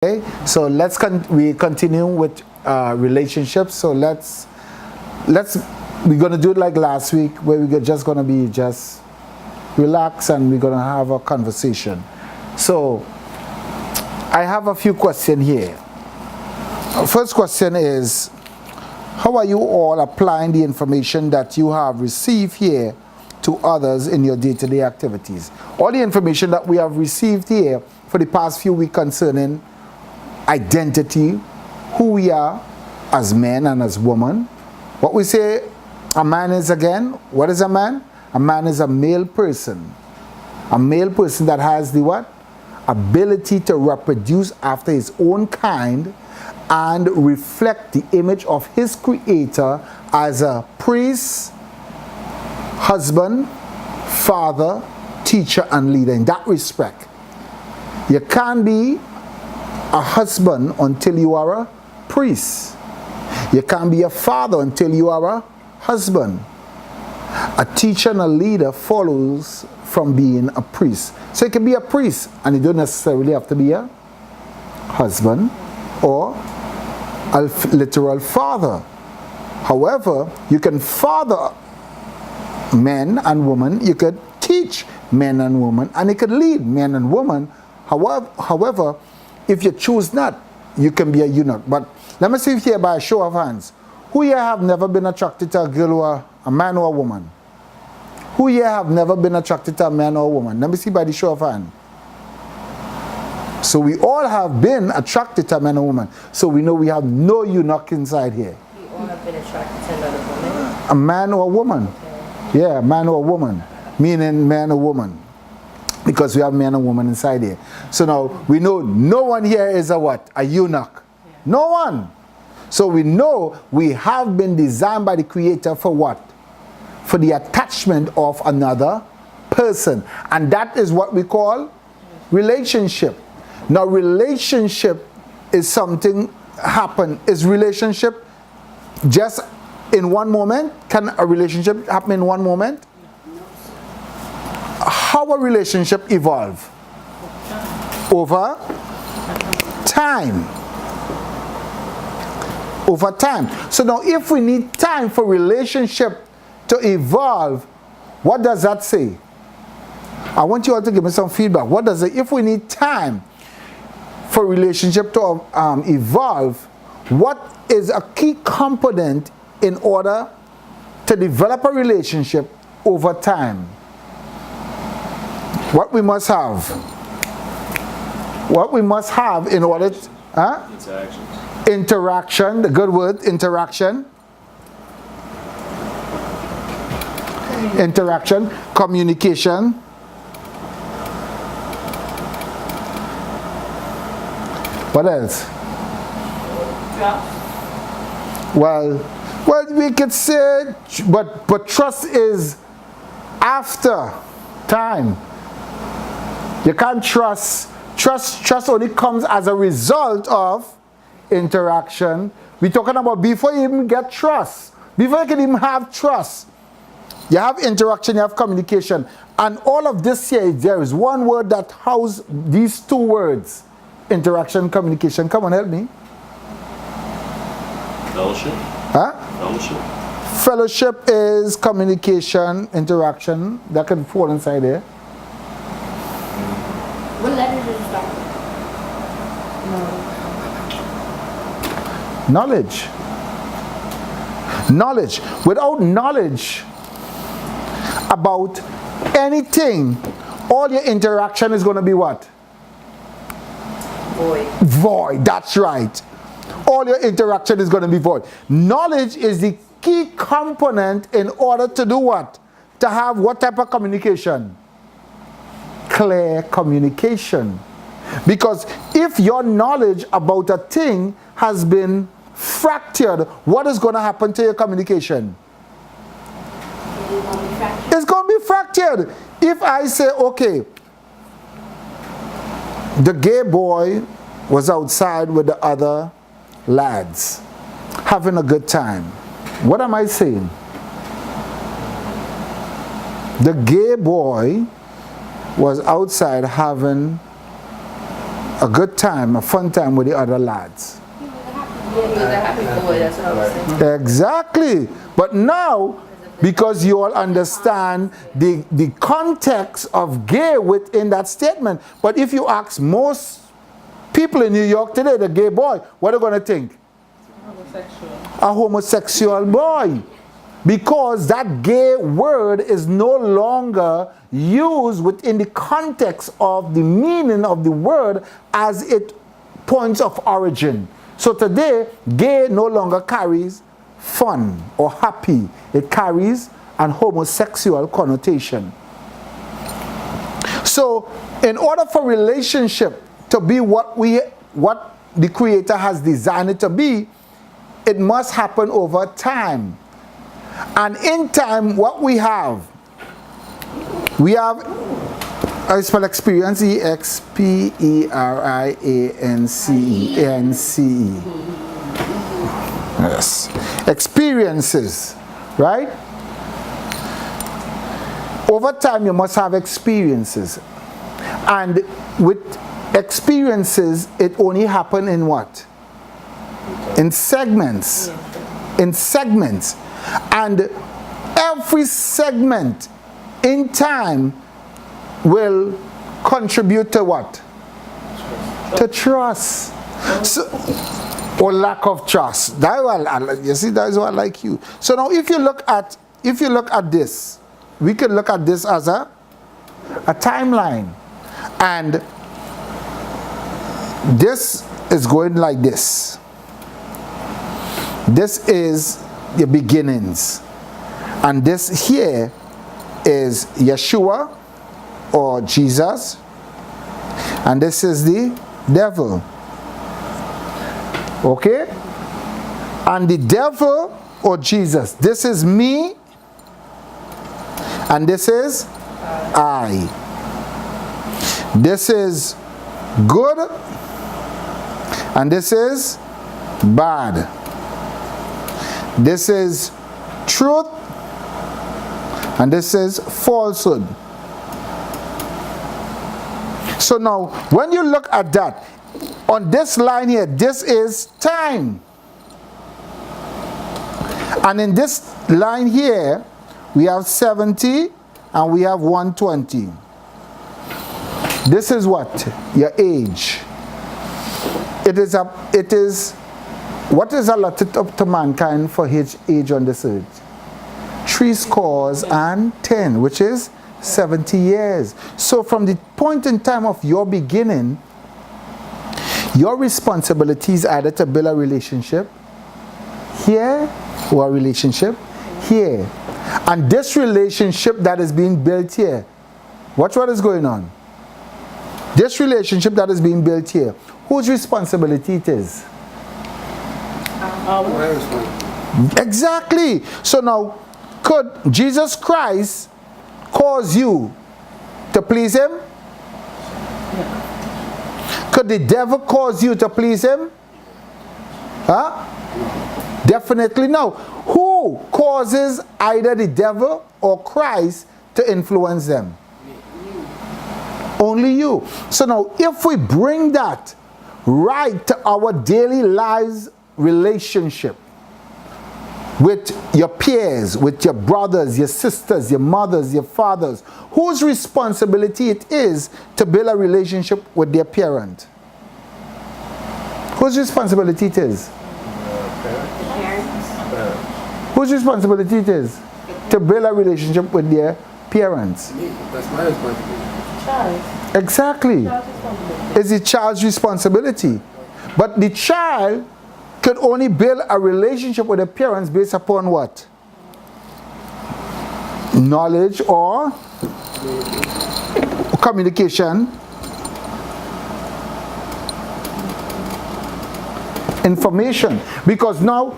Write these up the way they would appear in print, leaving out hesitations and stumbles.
Okay, so we continue with relationships. So we're gonna do it like last week, where we're just gonna be just relax and we're gonna have a conversation. So I have a few questions here. First question is, how are you all applying the information that you have received here to others in your day-to-day activities? All the information that we have received here for the past few weeks concerning identity, who we are as men and as women. What we say a man is, again, what is a man? A man is a male person. A male person that has the what? Ability to reproduce after his own kind and reflect the image of his creator as a priest, husband, father, teacher, and leader. In that respect, you can't be a husband until you are a priest. You can't be a father until you are a husband. A teacher and a leader follows from being a priest. So you can be a priest and you don't necessarily have to be a husband or a literal father. However, you can father men and women, you could teach men and women, and you could lead men and women. However, if you choose not, you can be a eunuch. But let me see here by a show of hands. Who here have never been attracted to a girl or a man or a woman? Who here have never been attracted to a man or a woman? Let me see by the show of hands. So we all have been attracted to a man or woman. So we know we have no eunuch inside here. We all have been attracted to another woman? A man or a woman. Okay. Yeah, a man or a woman. Meaning man or woman. Because we have men and women inside here. So now we know no one here is a what? A eunuch. Yeah. No one. So we know we have been designed by the Creator for what? For the attachment of another person. And that is what we call relationship. Now relationship is something happen. Is relationship just in one moment? Can a relationship happen in one moment? How a relationship evolve? Over time. Over time. So now if we need time for relationship to evolve, what does that say? I want you all to give me some feedback. What does it, if we need time for relationship to evolve, what is a key component in order to develop a relationship over time? What we must have. What we must have in order to, interaction, the good word, interaction. Interaction, communication. What else? Trust. Well, we could say, but trust is after time. You can't trust. Trust only comes as a result of interaction. We're talking about before you even get trust. Before you can even have trust. You have interaction, you have communication. And all of this here, there is one word that houses these two words. Interaction, communication. Come on, help me. Fellowship. Huh? Fellowship. Fellowship is communication, interaction. That can fall inside there. What letter does it start with? Knowledge. Knowledge. Without knowledge about anything, all your interaction is going to be what? Void. Void. That's right. All your interaction is going to be void. Knowledge is the key component in order to do what? To have what type of communication? Clear communication. Because if your knowledge about a thing has been fractured, what is going to happen to your communication? It's going to be fractured. If I say, okay, the gay boy was outside with the other lads having a good time. What am I saying? The gay boy was outside having a good time, a fun time with the other lads. He was a happy boy, that's what I was saying. Exactly. But now, because you all understand the context of gay within that statement. But if you ask most people in New York today, the gay boy, what are they going to think? Homosexual. A homosexual boy. Because that gay word is no longer used within the context of the meaning of the word as it points of origin. So today, gay no longer carries fun or happy. It carries an homosexual connotation. So, in order for relationship to be what the Creator has designed it to be, it must happen over time. And in time, what we have, I spell experience, E-X-P-E-R-I-A-N-C-E. Yes. Experiences, right? Over time, you must have experiences. And with experiences, it only happen in what? In segments. In segments. And every segment in time will contribute to what? To trust. So, or lack of trust. You see, that is what I like you. So now if you look at this, we can look at this as a timeline. And this is going like this. This is the beginnings. And this here is Yeshua or Jesus. And this is the devil. Okay? And the devil or Jesus. This is me. And this is I. This is good. And this is bad. This is truth. And this is falsehood. So now, when you look at that, on this line here, this is time. And in this line here, we have 70 and we have 120. This is what? Your age. It is what is allotted up to mankind for his age on this earth? 70, which is 70 years. So from the point in time of your beginning, your responsibility is either to build a relationship here or a relationship here. And this relationship that is being built here, watch what is going on. This relationship that is being built here, whose responsibility it is? Exactly. So now, could Jesus Christ cause you to please him? Could the devil cause you to please him? Huh? Definitely no. Who causes either the devil or Christ to influence them? Only you. So now, if we bring that right to our daily lives relationship with your peers, with your brothers, your sisters, your mothers, your fathers, whose responsibility it is to build a relationship with their parent? Whose responsibility it is? Whose responsibility it is to build a relationship with their parents? That's my responsibility. Child. Exactly. It's the child's responsibility. But the child could only build a relationship with the parents based upon what? Knowledge or communication. Information. Because now,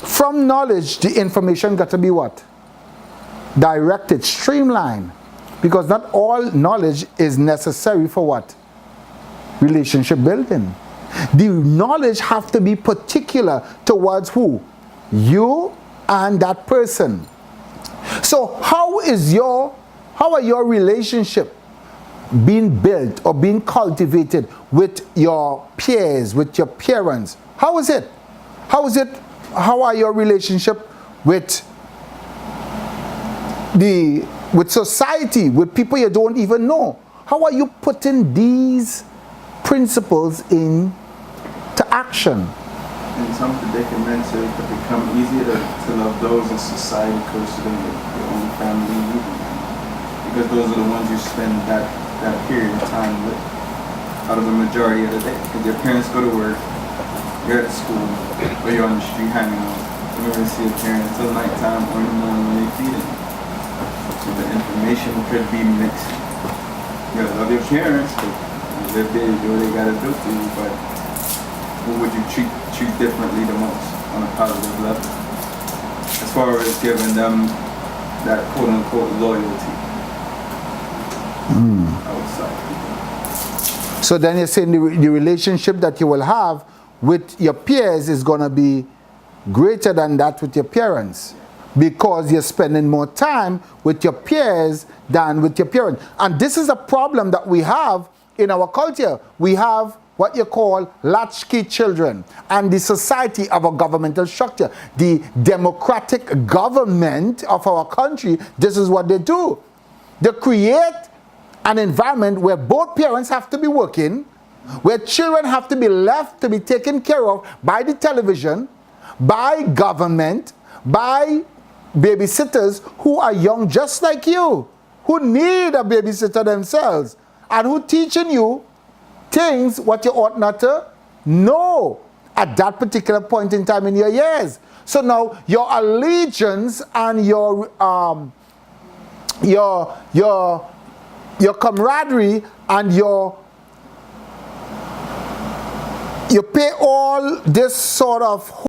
from knowledge, the information got to be what? Directed, streamlined. Because not all knowledge is necessary for what? Relationship building. The knowledge have to be particular towards who? You and that person. So how are your relationship being built or being cultivated with your peers, with your parents? How is it? How is it? How are your relationship with society, with people you don't even know? How are you putting these principles into action? In some predicaments, it could become easier to love those in society closer to your own family, because those are the ones you spend that period of time with out of the majority of the day. Because your parents go to work, you're at school, or you're on the street hanging out. You never see a parent until nighttime or in the morning when they feed it. So the information could be mixed. You gotta love your parents, because they're there, do what they gotta do for you, but who would you treat differently the most on a positive level? As far as giving them that quote unquote loyalty. I would say. So then you're saying the relationship that you will have with your peers is going to be greater than that with your parents, because you're spending more time with your peers than with your parents. And this is a problem that we have in our culture. We have what you call latchkey children, and the society of a governmental structure, the democratic government of our country. This is what they do. They create an environment where both parents have to be working, where children have to be left to be taken care of by the television, by government, by babysitters who are young just like you, who need a babysitter themselves, and who teaching you things what you ought not to know at that particular point in time in your years. So now your allegiance and your camaraderie and you pay all this sort of